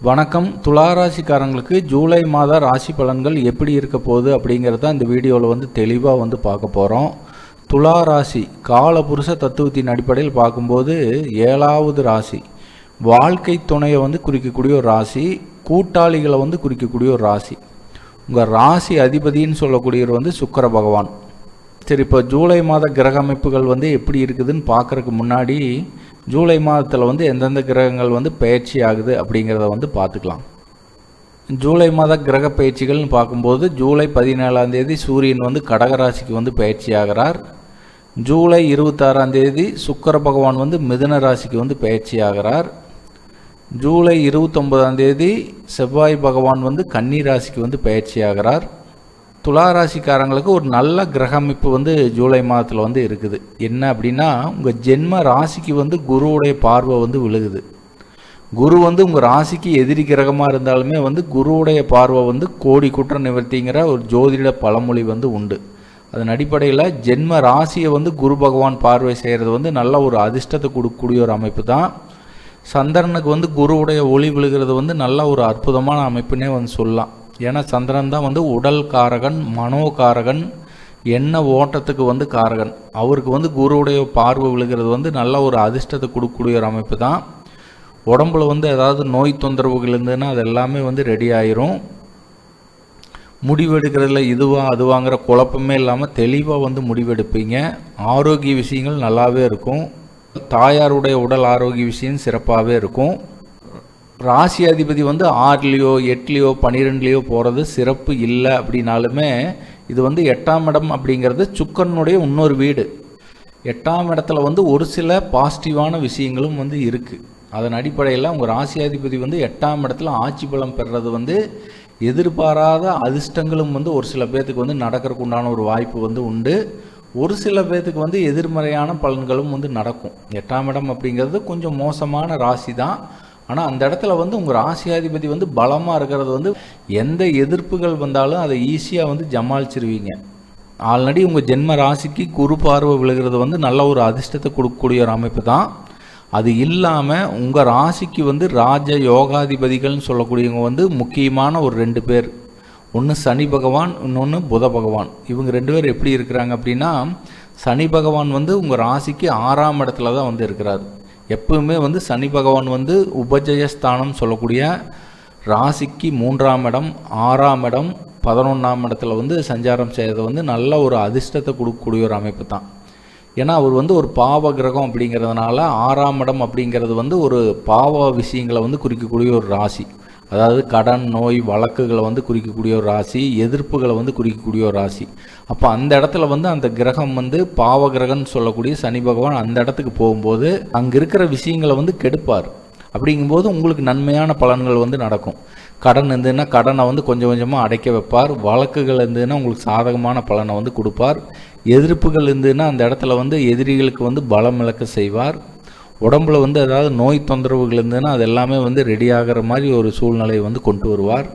வணக்கம். துளாராசிக்காரங்களுக்கு ஜூலை மாத ராசி பலன்கள் எப்படி இருக்க போகுது அப்படிங்கிறத இந்த வீடியோவில் தெளிவாக பார்க்க போகிறோம். துளாராசி காலபுருஷ தத்துவத்தின் அடிப்படையில் பார்க்கும்போது 7வது ராசி. வாழ்க்கை துணையை குறிக்கக்கூடிய ஒரு ராசி, கூட்டாளிகளை குறிக்கக்கூடிய ஒரு ராசி. உங்கள் ராசி அதிபதின்னு சொல்லக்கூடியவர் சுக்கிர பகவான். சரி, இப்போ ஜூலை மாத கிரக அமைப்புகள் எப்படி இருக்குதுன்னு பார்க்குறதுக்கு முன்னாடி ஜூலை மாதத்தில் எந்தெந்த கிரகங்கள் பயிற்சி ஆகுது அப்படிங்கிறத பார்த்துக்கலாம். ஜூலை மாத கிரக பயிற்சிகள்னு பார்க்கும்போது ஜூலை 17ஆம் தேதி சூரியன் கடகராசிக்கு பயிற்சி ஆகிறார். ஜூலை 26ஆம் தேதி சுக்கிர பகவான் மிதுன ராசிக்கு பயிற்சி ஆகிறார். ஜூலை 29ஆம் தேதி செவ்வாய் பகவான் கன்னி ராசிக்கு பயிற்சி ஆகிறார். துளாராசிக்காரங்களுக்கு ஒரு நல்ல கிரக அமைப்பு ஜூலை மாதத்தில் இருக்குது. என்ன அப்படின்னா, உங்கள் ஜென்ம ராசிக்கு குருவுடைய பார்வை விழுகுது. குரு உங்கள் ராசிக்கு எதிரி கிரகமாக இருந்தாலுமே குருவுடைய பார்வை கோடி குற்ற நிவர்த்திங்கிற ஒரு ஜோதிட பழமொழி உண்டு. அதன் அடிப்படையில் ஜென்ம ராசியை குரு பகவான் பார்வை செய்கிறது நல்ல ஒரு அதிர்ஷ்டத்தை கொடுக்கக்கூடிய ஒரு அமைப்பு தான். சந்திரனுக்கு குருவுடைய ஒளி விழுகிறது நல்ல ஒரு அற்புதமான அமைப்புன்னே சொல்லலாம். ஏன்னா சந்திரன் தான் உடல் காரகன், மனோகாரகன், எண்ண ஓட்டத்துக்கு காரகன். அவருக்கு குருவுடைய பார்வை விழுகிறது நல்ல ஒரு அதிர்ஷ்டத்தை கொடுக்கக்கூடிய ஒரு அமைப்பு தான். உடம்புல ஏதாவது நோய் தொந்தரவுகள் இருந்ததுன்னா அது எல்லாமே ரெடி ஆயிரும். முடிவெடுக்கிறதுல இதுவா அதுவாங்கிற குழப்பமே இல்லாமல் தெளிவாக முடிவெடுப்பீங்க. ஆரோக்கிய விஷயங்கள் நல்லாவே இருக்கும். தாயாருடைய உடல் ஆரோக்கிய விஷயம் சிறப்பாகவே இருக்கும். ராசி அதிபதி 6லையோ 8லையோ 12லையோ போகிறது சிறப்பு இல்லை அப்படின்னாலுமே இது 8ஆம் இடம் அப்படிங்கிறது சுக்கிரனுடைய இன்னொரு வீடு. 8ஆம் இடத்துல ஒரு சில பாசிட்டிவான விஷயங்களும் இருக்குது. அதன் அடிப்படையில் உங்கள் ராசி அதிபதி 8ஆம் இடத்துல ஆட்சி பலம் பெறுறது எதிர்பாராத அதிர்ஷ்டங்களும் ஒரு சில பேர்த்துக்கு நடக்கிறதுக்கு உண்டான ஒரு வாய்ப்பு உண்டு. ஒரு சில பேர்த்துக்கு எதிர்மறையான பலன்களும் நடக்கும். 8ஆம் இடம் அப்படிங்கிறது கொஞ்சம் மோசமான ராசி தான். ஆனால் அந்த இடத்துல உங்கள் ராசியாதிபதி பலமாக இருக்கிறது எந்த எதிர்ப்புகள் வந்தாலும் அதை ஈஸியாக ஜமாளிச்சிருவீங்க. ஆல்ரெடி உங்கள் ஜென்ம ராசிக்கு குரு பார்வை விழுகிறது நல்ல ஒரு அதிர்ஷ்டத்தை கொடுக்கக்கூடிய ஒரு அமைப்பு தான். அது இல்லாமல் உங்கள் ராசிக்கு ராஜ யோகாதிபதிகள்னு சொல்லக்கூடியவங்க முக்கியமான ஒரு 2 பேர். ஒன்று சனி பகவான், இன்னொன்று புத பகவான். இவங்க 2 பேர் எப்படி இருக்கிறாங்க அப்படின்னா, சனி பகவான் உங்கள் ராசிக்கு 6ஆம் இடத்துல தான் இருக்கிறார். எப்பவுமே சனி பகவான் உபஜயஸ்தானம் சொல்லக்கூடிய ராசிக்கு 3ஆம் இடம், 6ஆம் இடம், 11ஆம் இடத்துல சஞ்சாரம் செய்கிறது நல்ல ஒரு அதிர்ஷ்டத்தை கொடுக்கக்கூடிய ஒரு அமைப்பு தான். ஏன்னா அவர் ஒரு பாவ கிரகம் அப்படிங்கிறதுனால 6ஆம் இடம் அப்படிங்கிறது ஒரு பாவ விஷயங்களை குறிக்கக்கூடிய ஒரு ராசி. அதாவது கடன், நோய், வழக்குகளை குறிக்கக்கூடிய ஒரு ராசி, எதிர்ப்புகளை குறிக்கக்கூடிய ஒரு ராசி. அப்போ அந்த இடத்துல அந்த கிரகம் பாவ கிரகம்னு சொல்லக்கூடிய சனி பகவான் அந்த இடத்துக்கு போகும்போது அங்கே இருக்கிற விஷயங்களை கெடுப்பார். அப்படிங்கும்போது உங்களுக்கு நன்மையான பலன்கள் நடக்கும். கடன் இருந்ததுன்னா கடனை கொஞ்சம் கொஞ்சமாக அடைக்க வைப்பார். வழக்குகள் இருந்ததுன்னா உங்களுக்கு சாதகமான பலனை கொடுப்பார். எதிர்ப்புகள் இருந்ததுன்னா அந்த இடத்துல எதிரிகளுக்கு பலம் இழக்க செய்வார். உடம்புல ஏதாவது நோய் தொந்தரவுகள் இருந்ததுன்னா அது எல்லாமே ரெடி ஆகிற மாதிரி ஒரு சூழ்நிலையை கொண்டு வருவார்.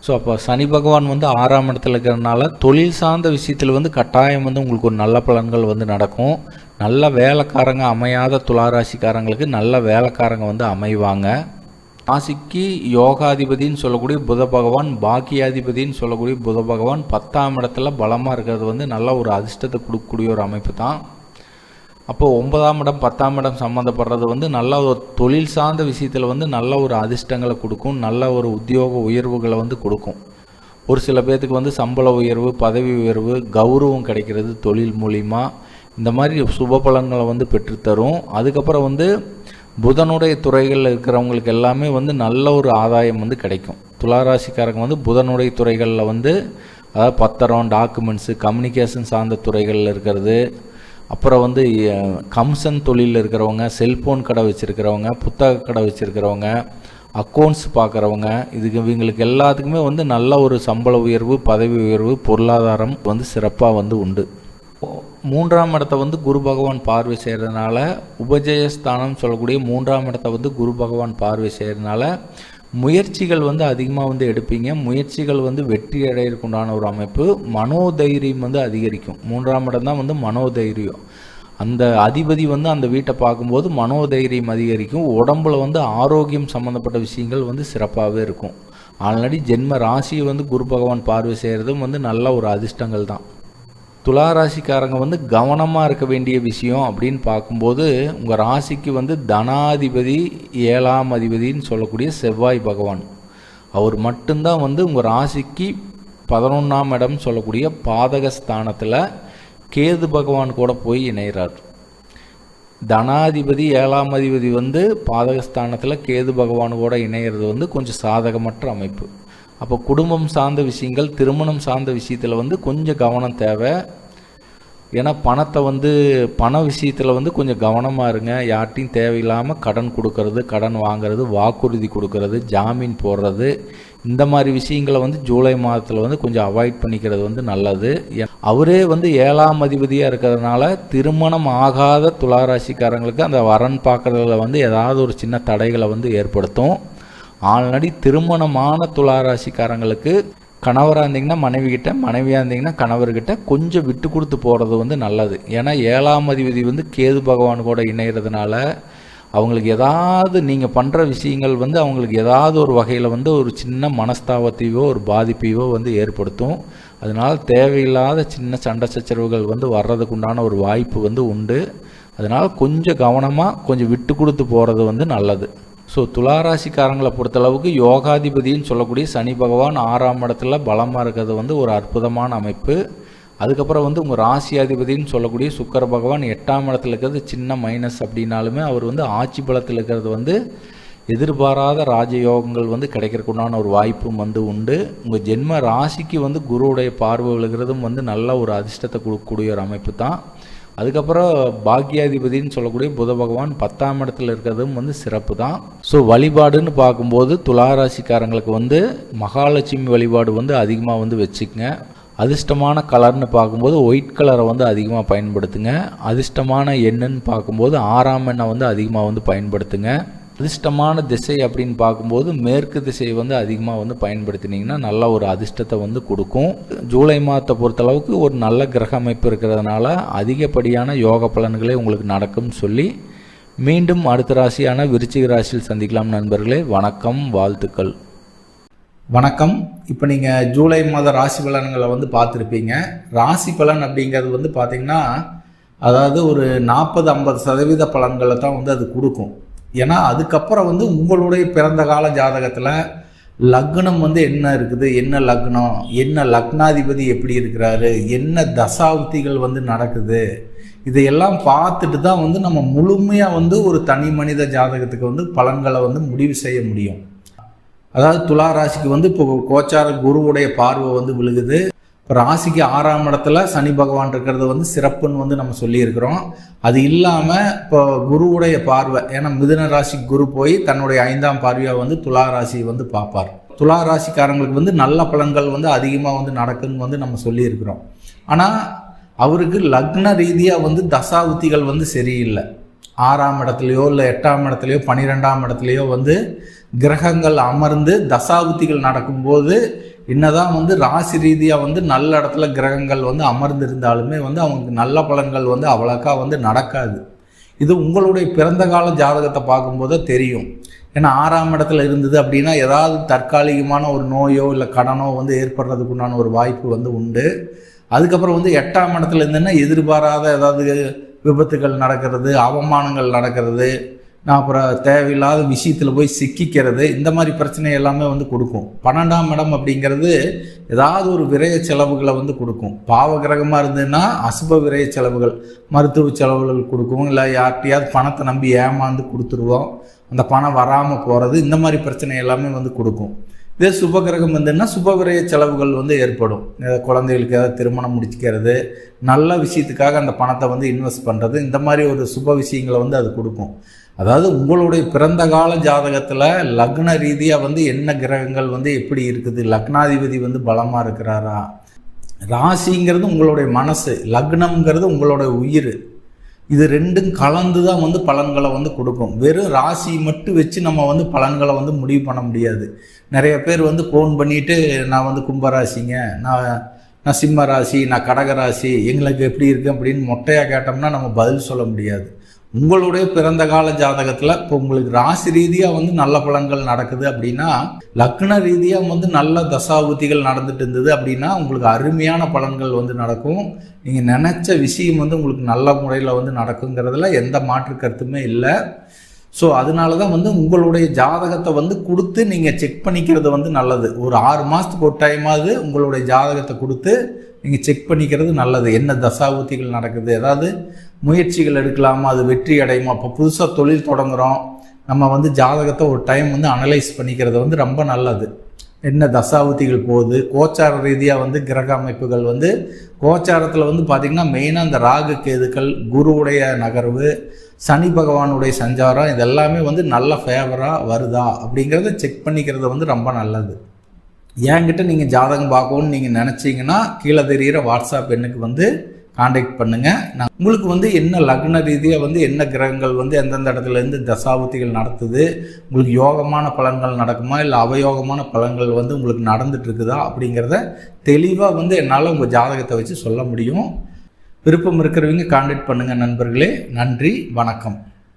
ஸோ அப்போ சனி பகவான் 6ஆம் இடத்துல இருக்கிறதுனால தொழில் சார்ந்த விஷயத்தில் கட்டாயம் உங்களுக்கு ஒரு நல்ல பலன்கள் நடக்கும். நல்ல வேலைக்காரங்க அமையாத துளாராசிக்காரங்களுக்கு நல்ல வேலைக்காரங்க அமைவாங்க. ராசிக்கு யோகாதிபதினு சொல்லக்கூடிய புத பகவான், பாக்கியாதிபதினு சொல்லக்கூடிய புத பகவான் 10ஆம் இடத்துல பலமாக இருக்கிறது நல்ல ஒரு அதிர்ஷ்டத்தை கொடுக்கக்கூடிய ஒரு அமைப்பு தான். அப்போது 9ஆம் இடம் 10ஆம் இடம் சம்மந்தப்படுறது நல்ல ஒரு தொழில் சார்ந்த விஷயத்தில் நல்ல ஒரு அதிர்ஷ்டங்களை கொடுக்கும். நல்ல ஒரு உத்தியோக உயர்வுகளை கொடுக்கும். ஒரு சில பேர்த்துக்கு சம்பள உயர்வு, பதவி உயர்வு, கௌரவம் கிடைக்கிறது தொழில் மூலிமா. இந்த மாதிரி சுப பலன்களை பெற்றுத்தரும். அதுக்கப்புறம் புதனுடைய துறைகளில் இருக்கிறவங்களுக்கு எல்லாமே நல்ல ஒரு ஆதாயம் கிடைக்கும். துளாராசிக்காரங்க புதனுடைய துறைகளில் அதாவது பத்திரம், டாக்குமெண்ட்ஸு, கம்யூனிகேஷன் சார்ந்த துறைகளில் இருக்கிறது. அப்புறம் கம்சன் தொழிலில் இருக்கிறவங்க, செல்ஃபோன் கடை வச்சுருக்கிறவங்க, புத்தக கடை வச்சுருக்கிறவங்க, அக்கௌண்ட்ஸ் பார்க்குறவங்க, இவங்களுக்கு எல்லாத்துக்குமே நல்ல ஒரு சம்பள உயர்வு, பதவி உயர்வு, பொருளாதாரம் சிறப்பாக உண்டு. 3ஆம் இடத்தை குரு பகவான் பார்வை செய்கிறதுனால, உபஜயஸ்தானம் சொல்லக்கூடிய 3ஆம் இடத்தை குரு பகவான் பார்வை செய்கிறதுனால முயற்சிகள் அதிகமாக எடுப்பீங்க. முயற்சிகள் வெற்றி அடையிறதுக்குண்டான ஒரு அமைப்பு. மனோதைரியம் அதிகரிக்கும். 3ஆம் இடம் தான் மனோதைரியம். அந்த அதிபதி வந்து அந்த வீட்டை பார்க்கும்போது மனோதைரியம் அதிகரிக்கும், உடம்புல வந்து ஆரோக்கியம் சம்மந்தப்பட்ட விஷயங்கள் வந்து சிறப்பாகவே இருக்கும். ஆல்ரெடி ஜென்ம ராசியை வந்து குரு பகவான் பார்வை செய்கிறதும் வந்து நல்ல ஒரு அதிர்ஷ்டங்கள் தான். துலா ராசிக்காரங்க வந்து கவனமாக இருக்க வேண்டிய விஷயம் அப்படின்னு பார்க்கும்போது, உங்கள் ராசிக்கு வந்து தனாதிபதி 7ஆம் அதிபதின்னு சொல்லக்கூடிய செவ்வாய் பகவான், அவர் மட்டும்தான் வந்து உங்கள் ராசிக்கு 11ஆம் இடம் சொல்லக்கூடிய பாதகஸ்தானத்தில் கேது பகவான் கூட போய் இணைகிறார். தனாதிபதி 7ஆம் அதிபதி வந்து பாதகஸ்தானத்தில் கேது பகவான் கூட இணைகிறது வந்து கொஞ்சம் சாதகமற்ற அமைப்பு. அப்போ குடும்பம் சார்ந்த விஷயங்கள், திருமணம் சார்ந்த விஷயத்தில் வந்து கொஞ்சம் கவனம் தேவை. ஏன்னா பண விஷயத்தில் வந்து கொஞ்சம் கவனமாக இருங்க. யார்ட்டையும் தேவையில்லாமல் கடன் கொடுக்கறது, கடன் வாங்கிறது, வாக்குறுதி கொடுக்கறது, ஜாமீன் போடுறது, இந்த மாதிரி விஷயங்களை வந்து ஜூலை மாதத்தில் வந்து கொஞ்சம் அவாய்ட் பண்ணிக்கிறது வந்து நல்லது. அவரே வந்து 7ஆம் அதிபதியாக இருக்கிறதுனால திருமணம் ஆகாத துளாராசிக்காரங்களுக்கு அந்த வரன் பார்க்குறதுல வந்து ஏதாவது ஒரு சின்ன தடைகளை வந்து ஏற்படுத்தும். ஆல்ரெடி திருமணமான துளாராசிக்காரங்களுக்கு கணவராக இருந்தீங்கன்னா மனைவிக்கிட்ட, மனைவியாக இருந்தீங்கன்னா கணவர்கிட்ட கொஞ்சம் விட்டு கொடுத்து போகிறது வந்து நல்லது. ஏன்னா 7ஆம் அதிபதி வந்து கேது பகவான் கூட இணைகிறதுனால அவங்களுக்கு ஏதாவது நீங்கள் பண்ணுற விஷயங்கள் வந்து அவங்களுக்கு ஏதாவது ஒரு வகையில் வந்து ஒரு சின்ன மனஸ்தாபத்தையோ ஒரு பாதிப்பையோ வந்து ஏற்படுத்தும். அதனால் தேவையில்லாத சின்ன சண்டை சச்சரவுகள் வந்து வர்றதுக்கு உண்டான ஒரு வாய்ப்பு வந்து உண்டு. அதனால் கொஞ்சம் கவனமாக கொஞ்சம் விட்டு கொடுத்து போகிறது வந்து நல்லது. ஸோ துளாராசிக்காரங்களை பொறுத்தளவுக்கு யோகாதிபதின்னு சொல்லக்கூடிய சனி பகவான் 6ஆம் இடத்துல பலமாக இருக்கிறது வந்து ஒரு அற்புதமான அமைப்பு. அதுக்கப்புறம் வந்து உங்கள் ராசியாதிபதினு சொல்லக்கூடிய சுக்கிர பகவான் 8ஆம் இடத்துல இருக்கிறது சின்ன மைனஸ் அப்படின்னாலுமே அவர் வந்து ஆட்சி பலத்தில் இருக்கிறது வந்து எதிர்பாராத ராஜயோகங்கள் வந்து கிடைக்கிறதுக்குண்டான ஒரு வாய்ப்பும் வந்து உண்டு. உங்கள் ஜென்ம ராசிக்கு வந்து குருவுடைய பார்வை விழுகிறதும் வந்து நல்ல ஒரு அதிர்ஷ்டத்தை கொடுக்கக்கூடிய ஒரு அமைப்பு தான். அதுக்கப்புறம் பாக்யாதிபதினு சொல்லக்கூடிய புத பகவான் 10ஆம் இடத்துல இருக்கிறதும் வந்து சிறப்பு தான். ஸோ வழிபாடுன்னு பார்க்கும்போது துளாராசிக்காரங்களுக்கு வந்து மகாலட்சுமி வழிபாடு வந்து அதிகமாக வந்து வச்சுக்கங்க. அதிர்ஷ்டமான கலர்னு பார்க்கும்போது ஒயிட் கலரை வந்து அதிகமாக பயன்படுத்துங்க. அதிர்ஷ்டமான எண்ணுன்னு பார்க்கும்போது 6ஆம் எண்ணை வந்து அதிகமாக வந்து பயன்படுத்துங்க. அதிர்ஷ்டமான திசை அப்படின்னு பார்க்கும்போது மேற்கு திசையை வந்து அதிகமாக வந்து பயன்படுத்தினீங்கன்னா நல்ல ஒரு அதிர்ஷ்டத்தை வந்து கொடுக்கும். ஜூலை மாதத்தை பொறுத்தளவுக்கு ஒரு நல்ல கிரக அமைப்பு இருக்கிறதுனால அதிகப்படியான யோக பலன்களே உங்களுக்கு நடக்கும்னு சொல்லி மீண்டும் அடுத்த ராசியான விருச்சிக ராசியில் சந்திக்கலாம் நண்பர்களே. வணக்கம், வாழ்த்துக்கள். வணக்கம். இப்போ நீங்கள் ஜூலை மாத ராசி பலன்களை வந்து பார்த்துருப்பீங்க. ராசி பலன் அப்படிங்கிறது வந்து பார்த்திங்கன்னா அதாவது ஒரு 40-50% பலன்களை தான் வந்து அது கொடுக்கும். ஏன்னா அதுக்கப்புறம் வந்து உங்களுடைய பிறந்த கால ஜாதகத்தில் லக்னம் வந்து என்ன இருக்குது, என்ன லக்னம், என்ன லக்னாதிபதி எப்படி இருக்கிறாரு, என்ன தசாப்திகள் வந்து நடக்குது, இதையெல்லாம் பார்த்துட்டு தான் வந்து நம்ம முழுமையாக வந்து ஒரு தனி மனித ஜாதகத்துக்கு வந்து பலன்களை வந்து முடிவு செய்ய முடியும். அதாவது துலா ராசிக்கு வந்து இப்போ கோச்சார குருவுடைய பார்வை வந்து விழுகுது. இப்போ ராசிக்கு 6ஆம் இடத்துல சனி பகவான் இருக்கிறது வந்து சிறப்புன்னு வந்து நம்ம சொல்லியிருக்கிறோம். அது இல்லாமல் இப்போ குருவுடைய பார்வை, ஏன்னா மிதுன ராசிக்கு குரு போய் தன்னுடைய 5ஆம் பார்வையாக வந்து துலா ராசியை வந்து பார்ப்பார். துலா ராசிக்காரங்களுக்கு வந்து நல்ல பலன்கள் வந்து அதிகமாக வந்து நடக்குன்னு வந்து நம்ம சொல்லியிருக்கிறோம். ஆனால் அவருக்கு லக்ன ரீதியாக வந்து தசாவுத்திகள் வந்து சரியில்லை. 6ஆம் இடத்துலையோ இல்லை 8ஆம் இடத்துலையோ 12ஆம் இடத்துலையோ வந்து கிரகங்கள் அமர்ந்து தசாபுத்திகள் நடக்கும்போது என்னதான் வந்து ராசி ரீதியாக வந்து நல்ல இடத்துல கிரகங்கள் வந்து அமர்ந்து இருந்தாலுமே வந்து அவங்களுக்கு நல்ல பலன்கள் வந்து அவ்வளோக்கா வந்து நடக்காது. இது உங்களுடைய பிறந்த கால ஜாதகத்தை பார்க்கும்போது தெரியும். ஏன்னா 6ஆம் இடத்துல இருந்தது அப்படின்னா ஏதாவது தற்காலிகமான ஒரு நோயோ இல்லை கடனோ வந்து ஏற்படுறதுக்குண்டான ஒரு வாய்ப்பு வந்து உண்டு. அதுக்கப்புறம் வந்து 8ஆம் இடத்துல இருந்ததுன்னா எதிர்பாராத ஏதாவது விபத்துகள் நடக்கிறது, அவமானங்கள் நடக்கிறது, நான் அப்புறம் தேவையில்லாத விஷயத்தில் போய் சிக்கிக்கிறது, இந்த மாதிரி பிரச்சனை எல்லாமே வந்து கொடுக்கும். 12ஆம் இடம் அப்படிங்கிறது ஏதாவது ஒரு விரய செலவுகளை வந்து கொடுக்கும். பாவ கிரகமாக இருந்ததுன்னா அசுப விரய செலவுகள், மருத்துவ செலவுகள் கொடுக்கும். இல்லை யார்கிட்டையாவது பணத்தை நம்பி ஏமாந்து கொடுத்துருவோம், அந்த பணம் வராமல் போகிறது, இந்த மாதிரி பிரச்சனை எல்லாமே வந்து கொடுக்கும். இதே சுபகிரகம் வந்துன்னா சுப விரய செலவுகள் வந்து ஏற்படும். குழந்தைகளுக்கு ஏதாவது திருமணம் முடிச்சுக்கிறது, நல்ல விஷயத்துக்காக அந்த பணத்தை வந்து இன்வெஸ்ட் பண்ணுறது, இந்த மாதிரி ஒரு சுப விஷயங்களை வந்து அது கொடுக்கும். அதாவது உங்களுடைய பிறந்த கால ஜாதகத்தில் லக்ன ரீதியாக வந்து என்ன கிரகங்கள் வந்து எப்படி இருக்குது, லக்னாதிபதி வந்து பலமாக இருக்கிறாரா, ராசிங்கிறது உங்களுடைய மனசு, லக்னம்ங்கிறது உங்களுடைய உயிர், இது ரெண்டும் கலந்து தான் வந்து பலன்களை வந்து கொடுக்கும். வெறும் ராசி மட்டும் வச்சு நம்ம வந்து பலன்களை வந்து முடிவு பண்ண முடியாது. நிறைய பேர் வந்து ஃபோன் பண்ணிவிட்டு நான் வந்து கும்பராசிங்க, நான் நான் சிம்ம ராசி, நான் கடக ராசி, எங்களுக்கு எப்படி இருக்குது அப்படின்னு மொட்டையாக கேட்டோம்னா நம்ம பதில் சொல்ல முடியாது. உங்களுடைய பிறந்த கால ஜாதகத்தில் இப்போ உங்களுக்கு ராசி ரீதியாக வந்து நல்ல பலன்கள் நடக்குது அப்படின்னா, லக்ன ரீதியாக வந்து நல்ல தசாபுத்திகள் நடந்துட்டு இருந்தது அப்படின்னா உங்களுக்கு அருமையான பலன்கள் வந்து நடக்கும். நீங்கள் நினச்ச விஷயம் வந்து உங்களுக்கு நல்ல முறையில் வந்து நடக்குங்கிறதுல எந்த மாற்று கருத்துமே இல்லை. ஸோ அதனால தான் வந்து உங்களுடைய ஜாதகத்தை வந்து கொடுத்து நீங்கள் செக் பண்ணிக்கிறது வந்து நல்லது. ஒரு 6 மாதத்துக்கு ஒரு டைமாவது உங்களுடைய ஜாதகத்தை கொடுத்து நீங்கள் செக் பண்ணிக்கிறது நல்லது. என்ன தசாபுத்திகள் நடக்குது, ஏதாவது முயற்சிகள் எடுக்கலாமா, அது வெற்றி அடையுமா. இப்போ புதுசாக தொழில் தொடங்குகிறோம், நம்ம வந்து ஜாதகத்தை ஒரு டைம் வந்து அனலைஸ் பண்ணிக்கிறது வந்து ரொம்ப நல்லது. என்ன தசாபுத்திகள் போகுது, கோச்சார ரீதியாக வந்து கிரக அமைப்புகள் வந்து கோச்சாரத்தில் வந்து பார்த்திங்கன்னா மெயினாக இந்த ராகு கேதுக்கள், குருவுடைய நகர்வு, சனி பகவானுடைய சஞ்சாரம், இதெல்லாமே வந்து நல்ல ஃபேவராக வருதா அப்படிங்கிறத செக் பண்ணிக்கிறது வந்து ரொம்ப நல்லது. என்கிட்ட நீங்கள் ஜாதகம் பார்க்கணும்னு நீங்கள் நினச்சிங்கன்னா கீழே தெரிகிற வாட்ஸ்அப் எண்ணுக்கு வந்து காண்டாக்ட் பண்ணுங்கள். நான் உங்களுக்கு வந்து என்ன லக்ன ரீதியாக வந்து என்ன கிரகங்கள் வந்து எந்தெந்த இடத்துலேருந்து தசாபுத்திகள் நடத்துது, உங்களுக்கு யோகமான பலன்கள் நடக்குமா இல்லை அவயோகமான பலன்கள் வந்து உங்களுக்கு நடந்துட்டு இருக்குதா அப்படிங்கிறத தெளிவாக வந்து என்னால் உங்கள் ஜாதகத்தை வச்சு சொல்ல முடியும். விருப்பம் இருக்கிறவங்க காண்டாக்ட் பண்ணுங்கள் நண்பர்களே. நன்றி, வணக்கம்.